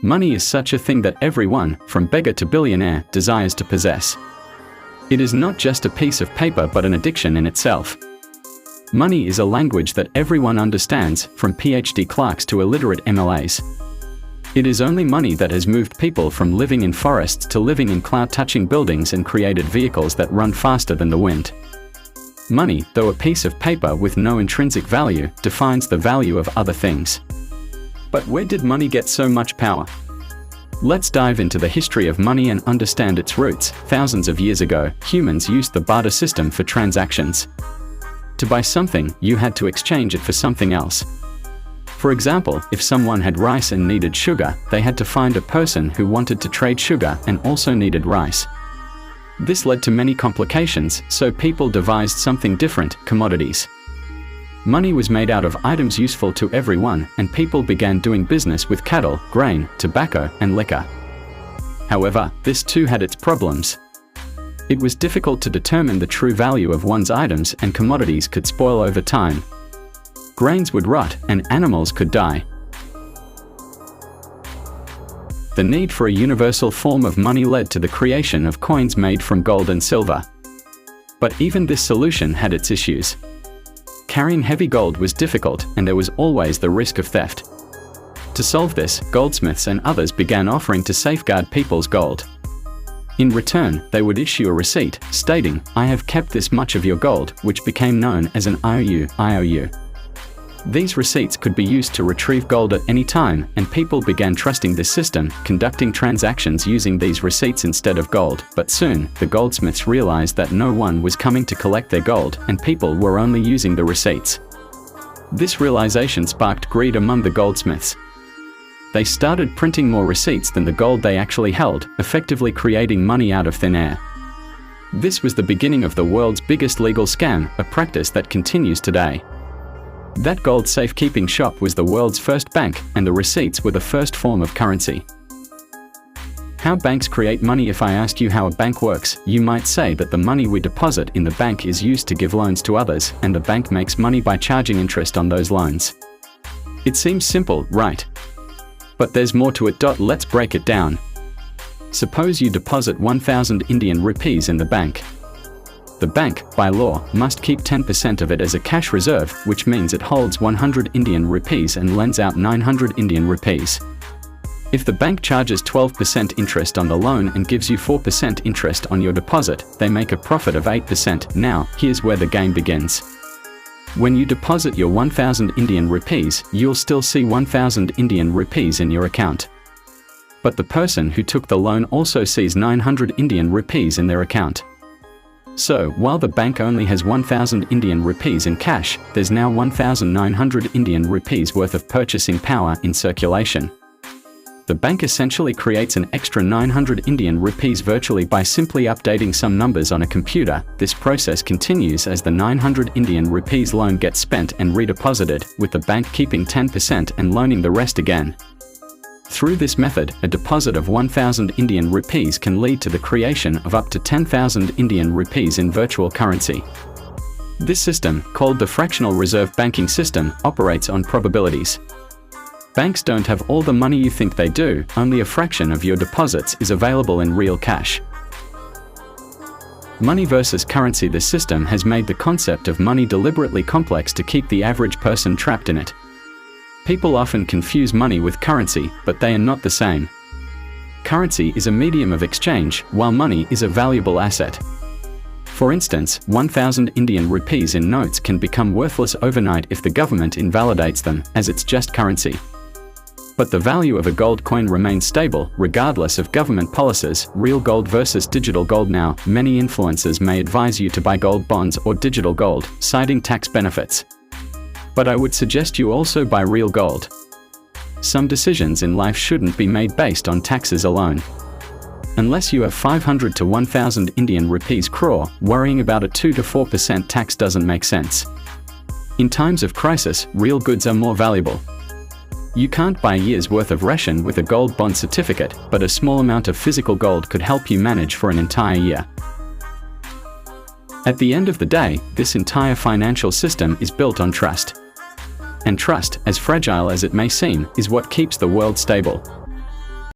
Money is such a thing that everyone, from beggar to billionaire, desires to possess. It is not just a piece of paper but an addiction in itself. Money is a language that everyone understands, from PhD clerks to illiterate MLAs. It is only money that has moved people from living in forests to living in cloud-touching buildings and created vehicles that run faster than the wind. Money, though a piece of paper with no intrinsic value, defines the value of other things. But where did money get so much power? Let's dive into the history of money and understand its roots. Thousands of years ago, humans used the barter system for transactions. To buy something, you had to exchange it for something else. For example, if someone had rice and needed sugar, they had to find a person who wanted to trade sugar and also needed rice. This led to many complications, so people devised something different: commodities. Money was made out of items useful to everyone, and people began doing business with cattle, grain, tobacco, and liquor. However, this too had its problems. It was difficult to determine the true value of one's items, and commodities could spoil over time. Grains would rot, and animals could die. The need for a universal form of money led to the creation of coins made from gold and silver. But even this solution had its issues. Carrying heavy gold was difficult, and there was always the risk of theft. To solve this, goldsmiths and others began offering to safeguard people's gold. In return, they would issue a receipt, stating, "I have kept this much of your gold," which became known as an IOU. These receipts could be used to retrieve gold at any time, and people began trusting this system, conducting transactions using these receipts instead of gold. But soon, the goldsmiths realized that no one was coming to collect their gold, and people were only using the receipts. This realization sparked greed among the goldsmiths. They started printing more receipts than the gold they actually held, effectively creating money out of thin air. This was the beginning of the world's biggest legal scam, a practice that continues today. That gold safekeeping shop was the world's first bank, and the receipts were the first form of currency. How banks create money? If I asked you how a bank works, you might say that the money we deposit in the bank is used to give loans to others, and the bank makes money by charging interest on those loans. It seems simple, right? But there's more to it. Let's break it down. Suppose you deposit 1,000 Indian rupees in the bank. The bank, by law, must keep 10% of it as a cash reserve, which means it holds 100 Indian rupees and lends out 900 Indian rupees. If the bank charges 12% interest on the loan and gives you 4% interest on your deposit, they make a profit of 8%. Now, here's where the game begins. When you deposit your 1,000 Indian rupees, you'll still see 1,000 Indian rupees in your account. But the person who took the loan also sees 900 Indian rupees in their account. So, while the bank only has 1,000 Indian rupees in cash, there's now 1,900 Indian rupees worth of purchasing power in circulation. The bank essentially creates an extra 900 Indian rupees virtually by simply updating some numbers on a computer. This process continues as the 900 Indian rupees loan gets spent and redeposited, with the bank keeping 10% and loaning the rest again. Through this method, a deposit of 1,000 Indian rupees can lead to the creation of up to 10,000 Indian rupees in virtual currency. This system, called the fractional reserve banking system, operates on probabilities. Banks don't have all the money you think they do, only a fraction of your deposits is available in real cash. Money versus currency. This system has made the concept of money deliberately complex to keep the average person trapped in it. People often confuse money with currency, but they are not the same. Currency is a medium of exchange, while money is a valuable asset. For instance, 1,000 Indian rupees in notes can become worthless overnight if the government invalidates them, as it's just currency. But the value of a gold coin remains stable, regardless of government policies. Real gold versus digital gold. Now, many influencers may advise you to buy gold bonds or digital gold, citing tax benefits. But I would suggest you also buy real gold. Some decisions in life shouldn't be made based on taxes alone. Unless you have 500 to 1,000 Indian rupees crore, worrying about a 2 to 4% tax doesn't make sense. In times of crisis, real goods are more valuable. You can't buy a year's worth of ration with a gold bond certificate, but a small amount of physical gold could help you manage for an entire year. At the end of the day, this entire financial system is built on trust. And trust, as fragile as it may seem, is what keeps the world stable.